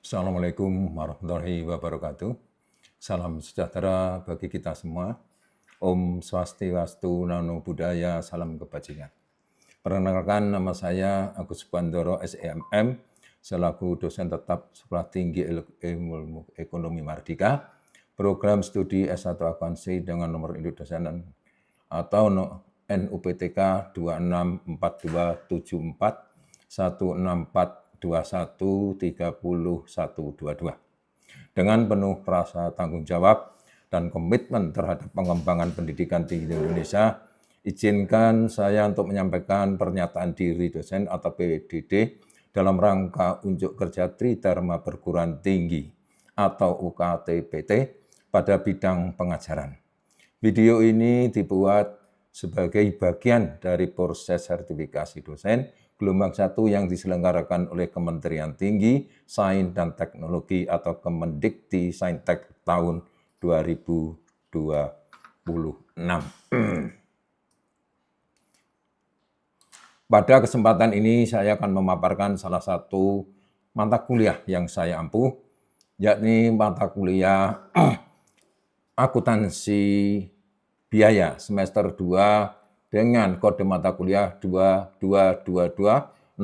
Assalamualaikum warahmatullahi wabarakatuh. Salam sejahtera bagi kita semua. Om Swastiastu, Namo Buddhaya, salam kebajikan. Perkenalkan, nama saya Agus Bandoro SEMM, selaku dosen tetap Sekolah Tinggi Ilmu Ekonomi Mardika, program studi S1 akuntansi dengan nomor induk dosen atau NUPTK 264274 16421302122. Dengan penuh rasa tanggung jawab dan komitmen terhadap pengembangan pendidikan tinggi di Indonesia, izinkan saya untuk menyampaikan pernyataan diri dosen atau PDD dalam rangka unjuk kerja Tridharma Perguruan Tinggi atau UKT-PT pada bidang pengajaran. Video ini dibuat sebagai bagian dari proses sertifikasi dosen gelombang 1 yang diselenggarakan oleh Kementerian Tinggi, Sains dan Teknologi atau Kemendikti Saintek tahun 2026. Pada kesempatan ini saya akan memaparkan salah satu mata kuliah yang saya ampuh, yakni mata kuliah akuntansi biaya semester 2 dengan kode mata kuliah 22220060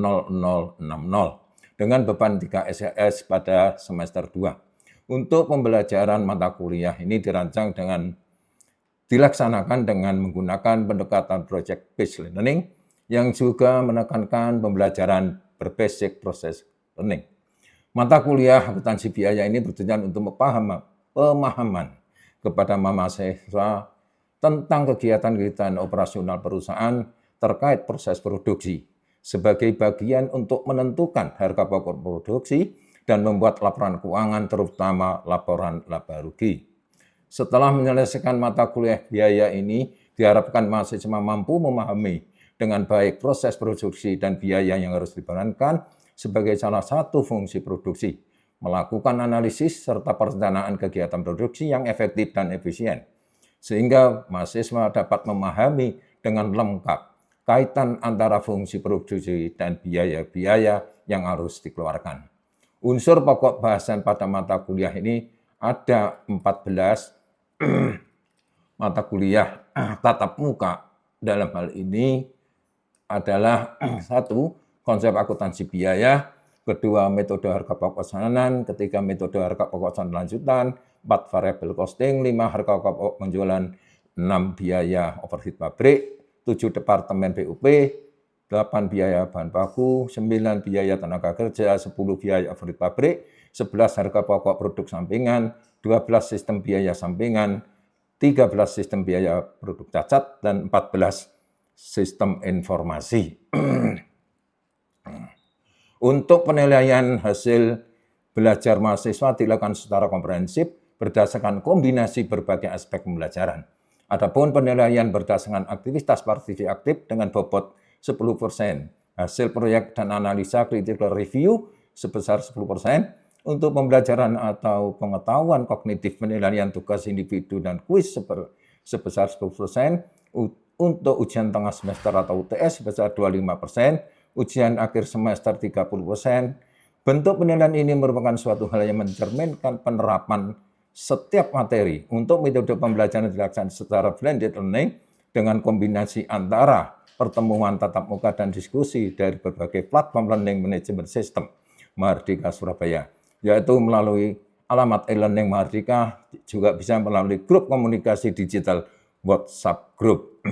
dengan beban 3 SKS pada semester 2. Untuk pembelajaran mata kuliah ini dilaksanakan dengan menggunakan pendekatan project based learning yang juga menekankan pembelajaran berbasis proses learning. Mata kuliah akuntansi biaya ini bertujuan untuk pemahaman kepada mahasiswa tentang kegiatan-kegiatan operasional perusahaan terkait proses produksi sebagai bagian untuk menentukan harga pokok produksi dan membuat laporan keuangan terutama laporan laba rugi. Setelah menyelesaikan mata kuliah biaya ini, diharapkan mahasiswa mampu memahami dengan baik proses produksi dan biaya yang harus diperankan sebagai salah satu fungsi produksi, melakukan analisis serta perencanaan kegiatan produksi yang efektif dan efisien, sehingga mahasiswa dapat memahami dengan lengkap kaitan antara fungsi produksi dan biaya-biaya yang harus dikeluarkan. Unsur pokok bahasan pada mata kuliah ini ada 14 mata kuliah tatap muka. Dalam hal ini adalah 1. Konsep akuntansi biaya, 2. Metode harga pokok pesanan, 3. Metode harga pokok pesanan lanjutan, 4. Variable costing, 5. Harga pokok penjualan, 6. Biaya overhead pabrik, 7. Departemen BUP, 8. Biaya bahan baku, 9. Biaya tenaga kerja, 10. Biaya overhead pabrik, 11. Harga pokok produk sampingan, 12. Sistem biaya sampingan, 13. Sistem biaya produk cacat, dan 14. Sistem informasi. Untuk penilaian hasil belajar mahasiswa dilakukan secara komprehensif berdasarkan kombinasi berbagai aspek pembelajaran. Adapun penilaian berdasarkan aktivitas partisipatif dengan bobot 10%, hasil proyek dan analisa critical review sebesar 10%, untuk pembelajaran atau pengetahuan kognitif penilaian tugas individu dan kuis sebesar 10%, untuk ujian tengah semester atau UTS sebesar 25%, ujian akhir semester 30%. Bentuk penilaian ini merupakan suatu hal yang mencerminkan penerapan setiap materi. Untuk metode pembelajaran dilaksanakan secara blended learning dengan kombinasi antara pertemuan tatap muka dan diskusi dari berbagai platform learning management system Mardika Surabaya, yaitu melalui alamat e-learning Mardika, juga bisa melalui grup komunikasi digital WhatsApp group.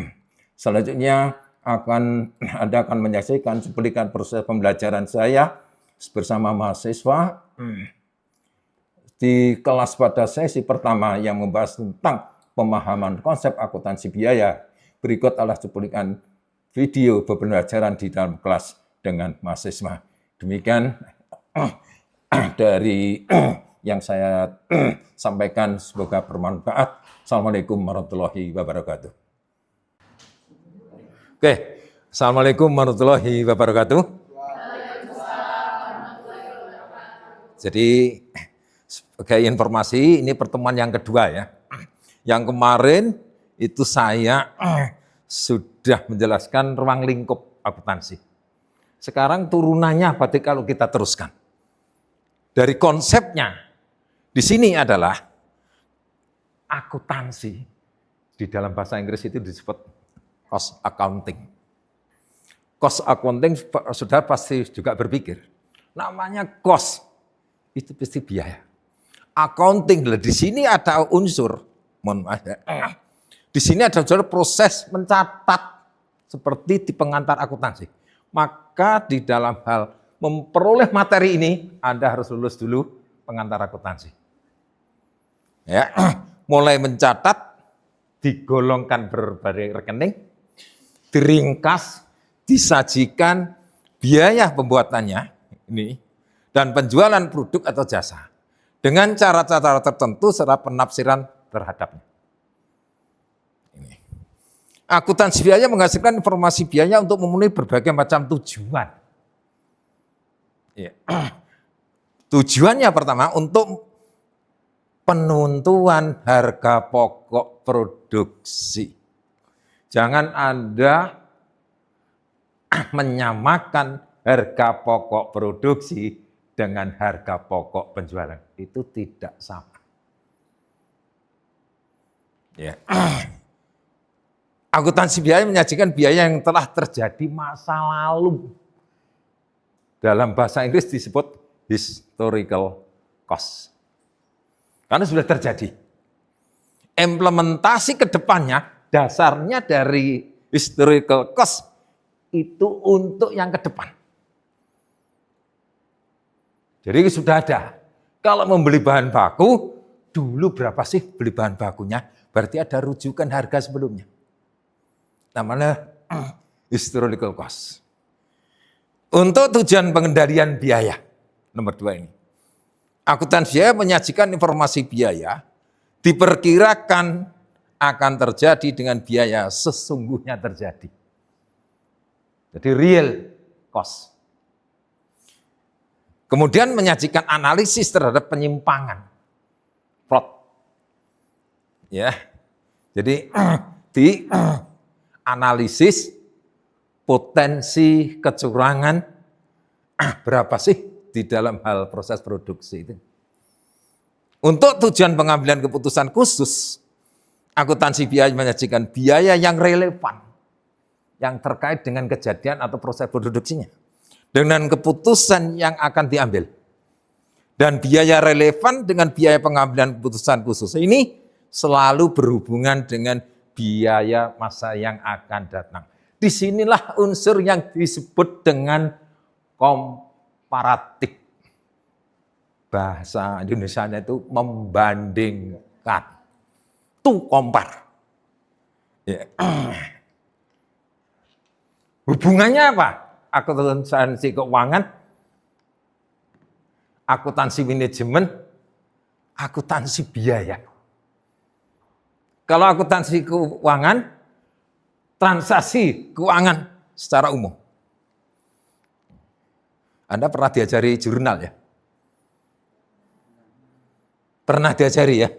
Selanjutnya Anda akan menyaksikan cuplikan proses pembelajaran saya bersama mahasiswa di kelas pada sesi pertama yang membahas tentang pemahaman konsep akuntansi biaya. Berikut adalah cuplikan video pembelajaran di dalam kelas dengan mahasiswa. Demikian dari yang saya sampaikan, semoga bermanfaat. Assalamualaikum warahmatullahi wabarakatuh. Oke, Assalamualaikum warahmatullahi wabarakatuh. Jadi sebagai informasi, ini pertemuan yang kedua ya. Yang kemarin itu saya sudah menjelaskan ruang lingkup akuntansi. Sekarang turunannya berarti kalau kita teruskan. dari konsepnya di sini adalah akuntansi. Di dalam bahasa Inggris itu disebut cost accounting. Cost accounting, saudara pasti juga berpikir, namanya cost, itu pasti biaya. Accounting, di sini ada unsur, mohon maaf ya, di sini ada unsur proses mencatat, seperti di pengantar akuntansi. Maka di dalam hal memperoleh materi ini, Anda harus lulus dulu pengantar akuntansi. Ya, mulai mencatat, digolongkan berbagai rekening, diringkas, disajikan biaya pembuatannya ini dan penjualan produk atau jasa dengan cara-cara tertentu serta penafsiran terhadapnya. Ini. Akuntansi biaya menghasilkan informasi biaya untuk memenuhi berbagai macam tujuan. Ya. Tujuannya pertama untuk penentuan harga pokok produksi. Jangan Anda menyamakan harga pokok produksi dengan harga pokok penjualan. Itu tidak sama. Ya. Akuntansi biaya menyajikan biaya yang telah terjadi masa lalu. Dalam bahasa Inggris disebut historical cost. Karena sudah terjadi. Implementasi ke depannya, dasarnya dari historical cost itu untuk yang ke depan. Jadi sudah ada. Kalau membeli bahan baku, dulu berapa sih beli bahan bakunya? Berarti ada rujukan harga sebelumnya. Namanya historical cost. Untuk tujuan pengendalian biaya, nomor 2 ini. Akuntansi biaya menyajikan informasi biaya, diperkirakan akan terjadi dengan biaya sesungguhnya terjadi. Jadi real cost. Kemudian menyajikan analisis terhadap penyimpangan, fraud. Ya, jadi di analisis potensi kecurangan berapa sih di dalam hal proses produksi itu. Untuk tujuan pengambilan keputusan khusus, akuntansi biaya menyajikan biaya yang relevan, yang terkait dengan kejadian atau proses produksinya, dengan keputusan yang akan diambil. Dan biaya relevan dengan biaya pengambilan keputusan khusus ini selalu berhubungan dengan biaya masa yang akan datang. Disinilah unsur yang disebut dengan komparatif. Bahasa Indonesianya itu membandingkan. To compare. Ya. Hubungannya apa? Akuntansi keuangan, akuntansi manajemen, akuntansi biaya. Kalau akuntansi keuangan, transaksi keuangan secara umum. Anda pernah diajari jurnal ya? Pernah diajari ya?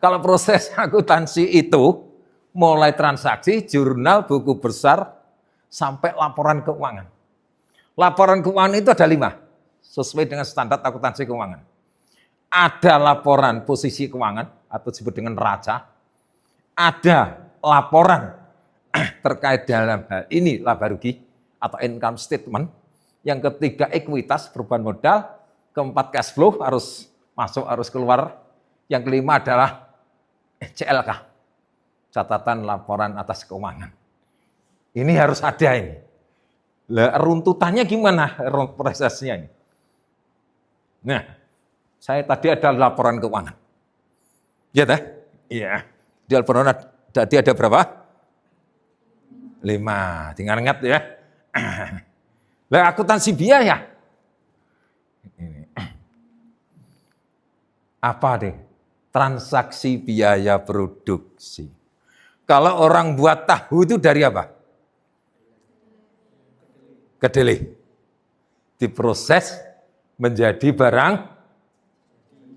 Kalau proses akuntansi itu, mulai transaksi, jurnal, buku besar, sampai laporan keuangan. Laporan keuangan itu ada 5, sesuai dengan standar akuntansi keuangan. Ada laporan posisi keuangan, atau disebut dengan raca. Ada laporan terkait dalam hal ini laba rugi, atau income statement. Yang ketiga ekuitas, perubahan modal. Keempat cash flow, harus masuk, harus keluar. Yang kelima adalah CLK, catatan laporan atas keuangan. Ini harus ada ini. Lah, runtutannya gimana prosesnya ini? Nah, saya tadi ada laporan keuangan. Ya dah? Iya. Di laporan tadi ada berapa? 5. Tinggal ingat ya. Lah, akuntansi biaya. Apa deh? Transaksi biaya produksi. Kalau orang buat tahu itu dari apa? Kedelai. Diproses menjadi barang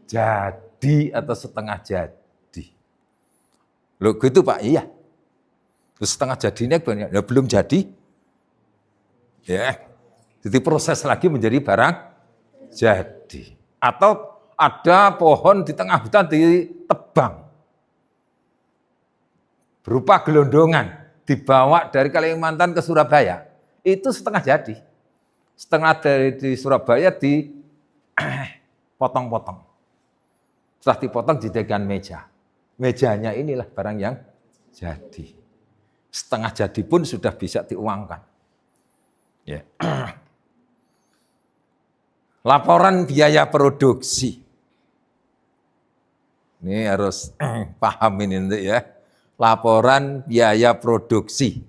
jadi atau setengah jadi. Loh gitu Pak, iya. Terus setengah jadinya ya, belum jadi. Ya. Jadi proses lagi menjadi barang jadi. Atau ada pohon di tengah hutan ditebang. Berupa gelondongan. Dibawa dari Kalimantan ke Surabaya. Itu setengah jadi. Setengah dari di Surabaya dipotong-potong. Setelah dipotong dijadikan meja. Mejanya inilah barang yang jadi. Setengah jadi pun sudah bisa diuangkan. Ya. Laporan biaya produksi. Ini harus paham ini nanti ya. Laporan biaya produksi.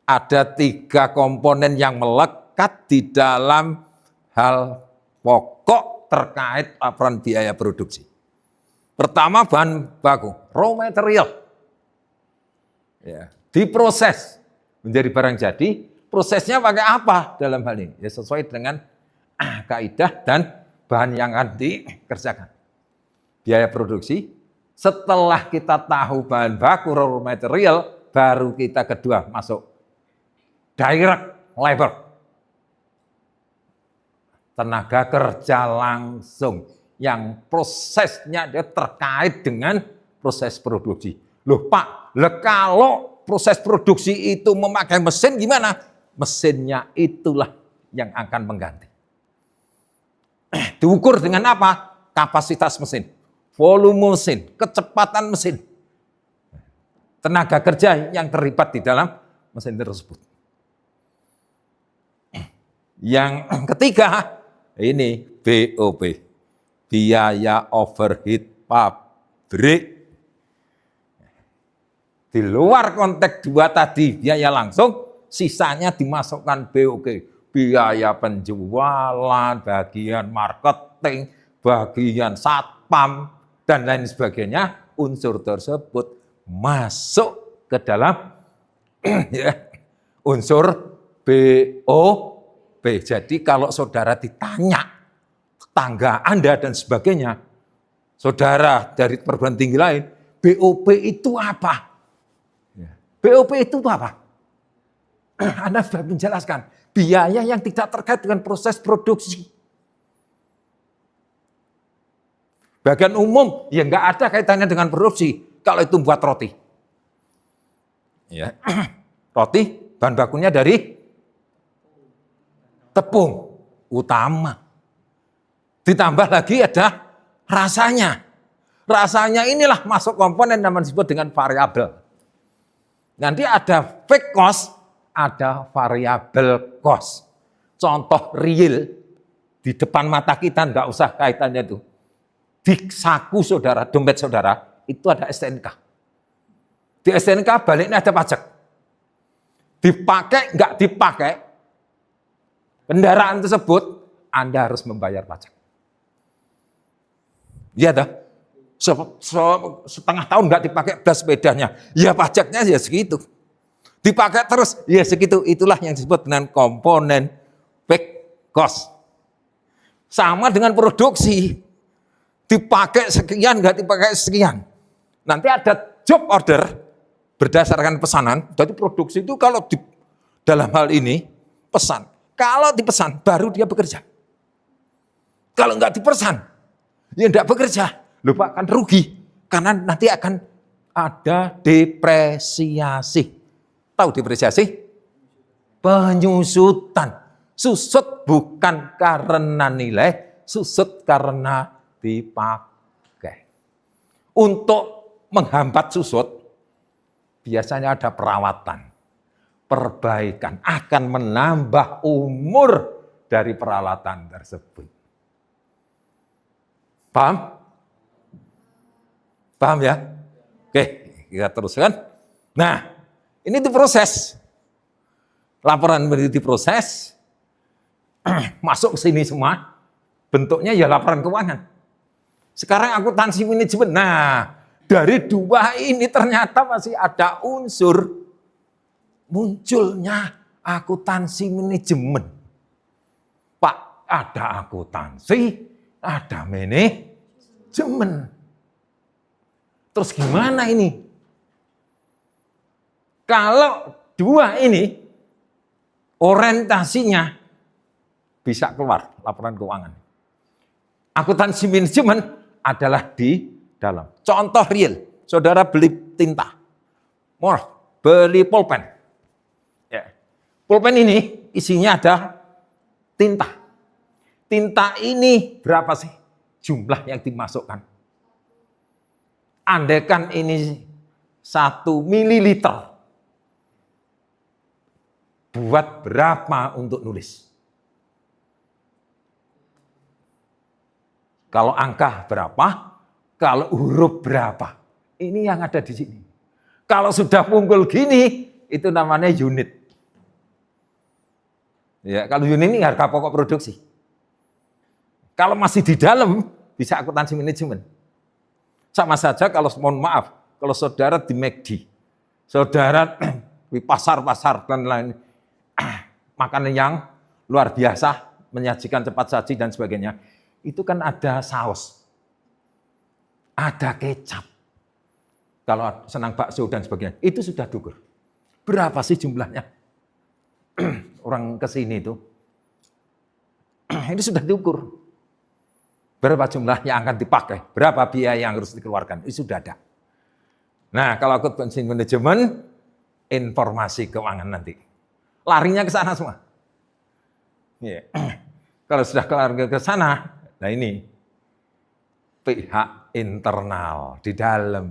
Ada 3 komponen yang melekat di dalam hal pokok terkait laporan biaya produksi. Pertama bahan baku, raw material. Ya, diproses menjadi barang jadi, prosesnya pakai apa dalam hal ini? Ya sesuai dengan kaidah dan bahan yang akan dikerjakan. Biaya produksi, setelah kita tahu bahan baku raw material, baru kita kedua masuk direct labor. Tenaga kerja langsung yang prosesnya dia terkait dengan proses produksi. Loh Pak, kalau proses produksi itu memakai mesin gimana? Mesinnya itulah yang akan mengganti. Diukur dengan apa? Kapasitas mesin, volume mesin, kecepatan mesin. Tenaga kerja yang terlibat di dalam mesin tersebut. Yang ketiga, ini BOP. Biaya overhead pabrik. Di luar konteks 2 tadi, biaya langsung, sisanya dimasukkan BOP. Biaya penjualan, bagian marketing, bagian satpam, dan lain sebagainya. Unsur tersebut masuk ke dalam ya, unsur BOP. Jadi kalau saudara ditanya, tangga Anda dan sebagainya, saudara dari perguruan tinggi lain, BOP itu apa? BOP itu apa? Anda sudah menjelaskan, biaya yang tidak terkait dengan proses produksi. Bagian umum, ya nggak ada kaitannya dengan produksi, kalau itu buat roti. Ya. Roti, bahan bakunya dari tepung utama. Ditambah lagi ada rasanya. Rasanya inilah masuk komponen yang disebut dengan variabel. Nanti ada fixed cost, ada variable cost. Contoh real, di depan mata kita nggak usah kaitannya itu. Di saku saudara, dompet saudara, itu ada STNK. Di STNK baliknya ada pajak. Dipakai, nggak dipakai, kendaraan tersebut, Anda harus membayar pajak. Iya dah, setengah tahun nggak dipakai belas sepedanya, ya pajaknya ya segitu. Dipakai terus, ya segitu. Itulah yang disebut dengan komponen fixed cost. Sama dengan produksi, dipakai sekian, nggak dipakai sekian. Nanti ada job order berdasarkan pesanan. Jadi produksi itu kalau dalam hal ini pesan, kalau dipesan baru dia bekerja. Kalau nggak dipesan, ya tidak bekerja, lupa akan rugi. Karena nanti akan ada depresiasi. Tahu depresiasi? Penyusutan. Susut bukan karena nilai, susut karena dipakai. Untuk menghambat susut, biasanya ada perawatan, perbaikan, akan menambah umur dari peralatan tersebut. Paham? Paham ya? Oke, kita teruskan. Nah, ini diproses. Laporan diproses, masuk ke sini semua, bentuknya ya laporan keuangan. Sekarang akuntansi manajemen. Nah, dari 2 ini ternyata masih ada unsur munculnya akuntansi manajemen. Pak, ada akuntansi, ada manajemen. Terus gimana ini? Kalau 2 ini orientasinya bisa keluar laporan keuangan. Akuntansi manajemen adalah di dalam. Contoh real, saudara beli tinta, beli pulpen. Ya. Pulpen ini isinya ada tinta. Tinta ini berapa sih jumlah yang dimasukkan? Andaikan ini 1 mililiter, buat berapa untuk nulis? Kalau angka berapa? Kalau huruf berapa? Ini yang ada di sini. Kalau sudah kumpul gini, itu namanya unit. Ya, kalau unit ini harga pokok produksi. Kalau masih di dalam, bisa akuntansi manajemen. Sama saja kalau, mohon maaf, kalau saudara di McD, saudara di pasar-pasar dan lain, makanan yang luar biasa, menyajikan cepat saji dan sebagainya, itu kan ada saus, ada kecap. Kalau senang bakso dan sebagainya, itu sudah diukur. Berapa sih jumlahnya? Orang kesini itu, ini sudah diukur. Berapa jumlah yang akan dipakai, berapa biaya yang harus dikeluarkan, itu sudah ada. Nah, kalau akuntansi manajemen, informasi keuangan nanti. Larinya ke sana semua. Yeah. Kalau sudah kelar ke sana, nah ini pihak internal di dalam.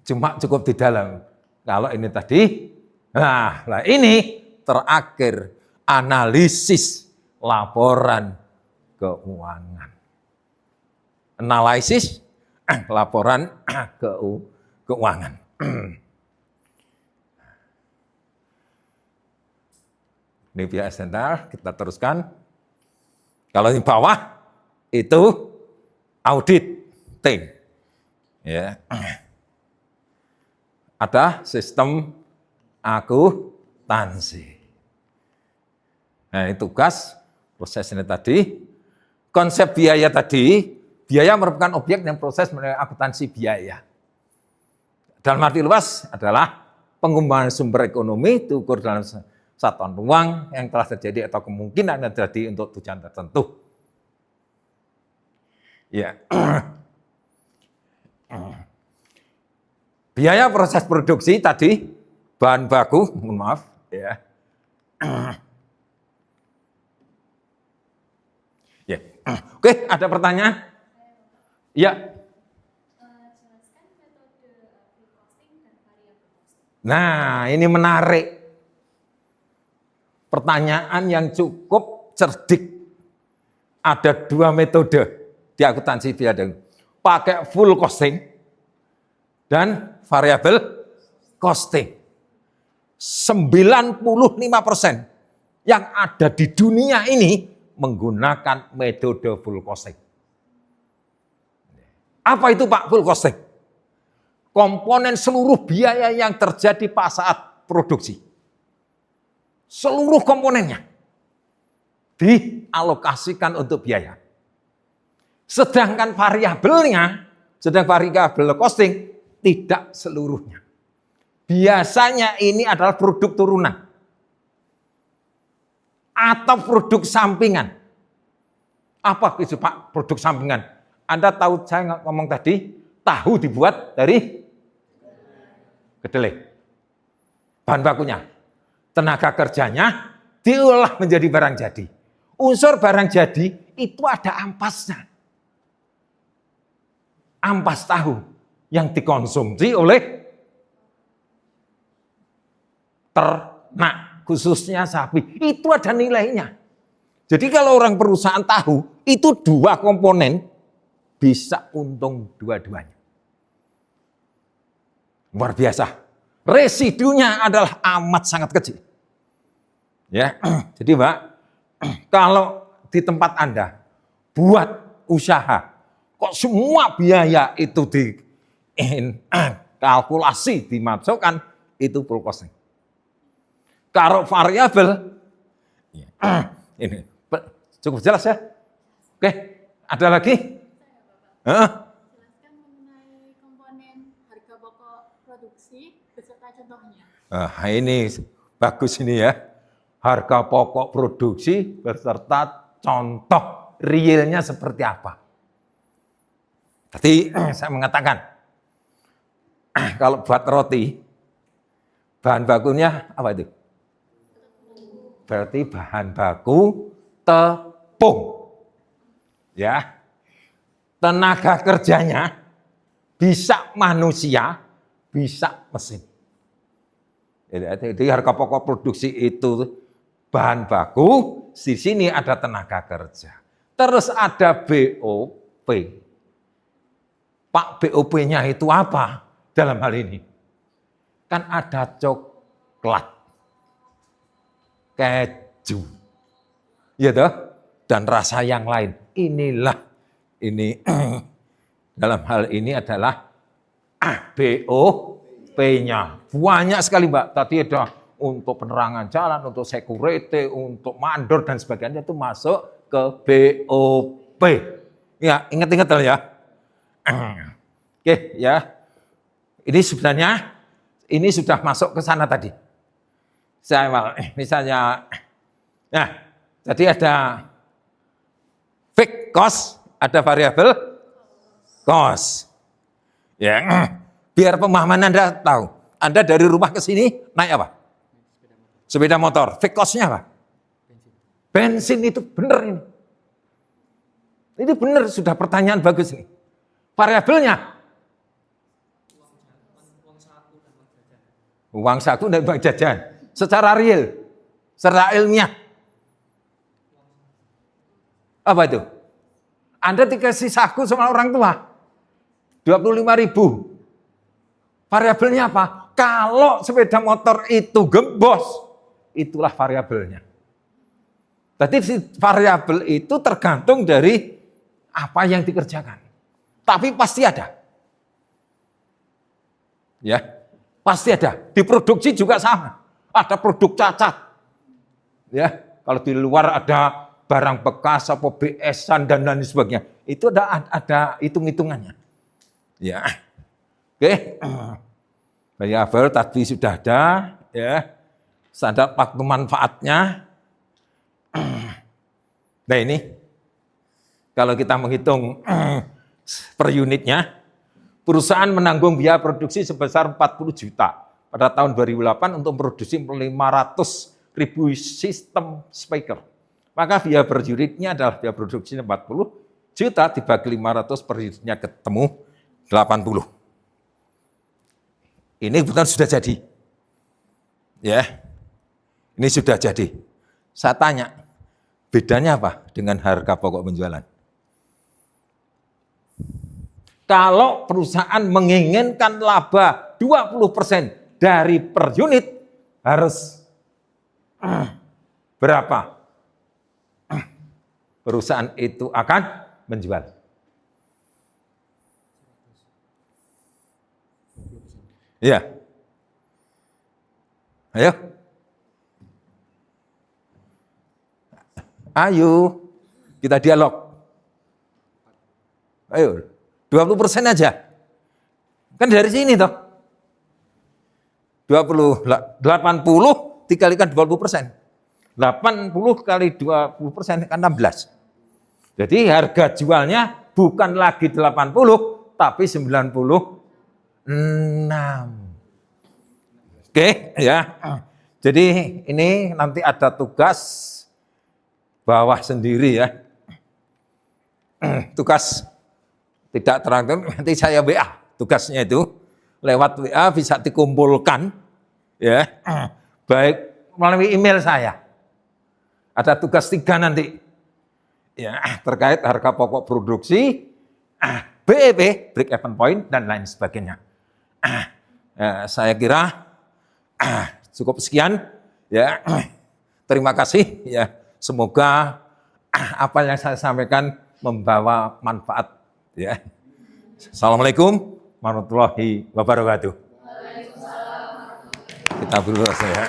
Cuma cukup di dalam. Kalau ini tadi, nah ini terakhir analisis laporan keuangan. Analisis laporan keuangan. Ini pihak sentral, kita teruskan. Kalau di bawah itu audit tim. Ya. Ada sistem akuntansi. Nah, ini tugas prosesnya tadi. Konsep biaya tadi, biaya merupakan objek yang proses melalui akuntansi biaya. Dalam arti luas adalah pengembangan sumber ekonomi diukur dalam satuan ruang yang telah terjadi atau kemungkinan terjadi untuk tujuan tertentu. Ya. Biaya proses produksi tadi, bahan baku, mohon maaf, ya. Ya. Oke, ada pertanyaan? Ya. Nah, ini menarik. Pertanyaan yang cukup cerdik. Ada 2 metode di akuntansi biaya. Pakai full costing dan variable costing. 95% yang ada di dunia ini menggunakan metode full costing. Apa itu Pak full costing? Komponen seluruh biaya yang terjadi pada saat produksi. Seluruh komponennya dialokasikan untuk biaya. Sedangkan variabelnya, variabel costing tidak seluruhnya. Biasanya ini adalah produk turunan atau produk sampingan. Apa itu Pak produk sampingan? Anda tahu saya ngomong tadi, tahu dibuat dari kedelai. Bahan bakunya, tenaga kerjanya diolah menjadi barang jadi. Unsur barang jadi itu ada ampasnya. Ampas tahu yang dikonsumsi oleh ternak, khususnya sapi. Itu ada nilainya. Jadi kalau orang perusahaan tahu, itu 2 komponen bisa untung dua-duanya. Luar biasa. Residunya adalah amat sangat kecil. Ya, jadi Mbak, kalau di tempat Anda buat usaha, kok semua biaya itu dikalkulasi, dimasukkan, itu full costing. Kalau variabel, ini cukup jelas ya. Oke, ada lagi? Jelaskan mengenai komponen harga pokok produksi beserta contohnya. Ini bagus ini ya. Harga pokok produksi beserta contoh. realnya seperti apa. Tadi saya mengatakan, kalau buat roti, bahan bakunya apa itu? Berarti bahan baku tepung. Ya. Tenaga kerjanya bisa manusia, bisa mesin. Jadi harga pokok produksi itu bahan baku, di sini ada tenaga kerja. Terus ada BOP. Pak, BOP-nya itu apa dalam hal ini? Kan ada coklat, keju, ya toh, dan rasa yang lain. Ini dalam hal ini adalah BOP-nya. Banyak sekali, Mbak. Tadi ada untuk penerangan jalan, untuk security, untuk mandor dan sebagainya itu masuk ke BOP. Ya, ingat-ingat ya. Oke, ya. Ini sebenarnya ini sudah masuk ke sana tadi. Misalnya, nah, tadi ada fixed cost, ada variable cost. Ya, biar pemahaman Anda tahu. Anda dari rumah ke sini naik apa? Sepeda motor. Fixed cost-nya apa? Bensin itu benar ini. Ini benar, sudah pertanyaan bagus nih. Variabelnya? Uang saku dan uang jajan. Secara real, secara ilmiah. Apa itu? Anda dikasih saku sama orang tua. 25.000. Variabelnya apa? Kalau sepeda motor itu gembos, itulah variabelnya. Jadi variabel itu tergantung dari apa yang dikerjakan. Tapi pasti ada. Ya, pasti ada. Diproduksi juga sama. Ada produk cacat. Ya, kalau di luar ada barang bekas, apa BS-an dan lain sebagainya. Itu ada hitung-hitungannya. Ya. Oke. Variabel tadi sudah ada, ya. Standar waktu manfaatnya. Nah, ini kalau kita menghitung per unitnya, perusahaan menanggung biaya produksi sebesar 40 juta pada tahun 2008 untuk produksi 500.000 sistem speaker. Maka biaya per unitnya adalah biaya produksinya 40 juta dibagi 500 per unitnya ketemu 80. Ini betul sudah jadi. Ya. Ini sudah jadi. Saya tanya, bedanya apa dengan harga pokok penjualan? Kalau perusahaan menginginkan laba 20% dari per unit, harus berapa? Perusahaan itu akan menjual. Iya. Ayo. Ayo. Kita dialog. Ayo. 20% aja. Kan dari sini toh. 80 dikalikan 20%. 80 kali 20% kan 16. Jadi harga jualnya bukan lagi 80, tapi 96. Oke, ya. Jadi ini nanti ada tugas bawah sendiri ya. Tugas tidak terang, nanti saya WA tugasnya itu. Lewat WA bisa dikumpulkan ya. Baik melalui email saya. Ada tugas 3 nanti. Ya, terkait harga pokok produksi, BEP, break even point, dan lain sebagainya. Saya kira cukup sekian. Ya, terima kasih. Ya, semoga apa yang saya sampaikan membawa manfaat. Ya, Assalamualaikum warahmatullahi wabarakatuh. Kita berdoa ya.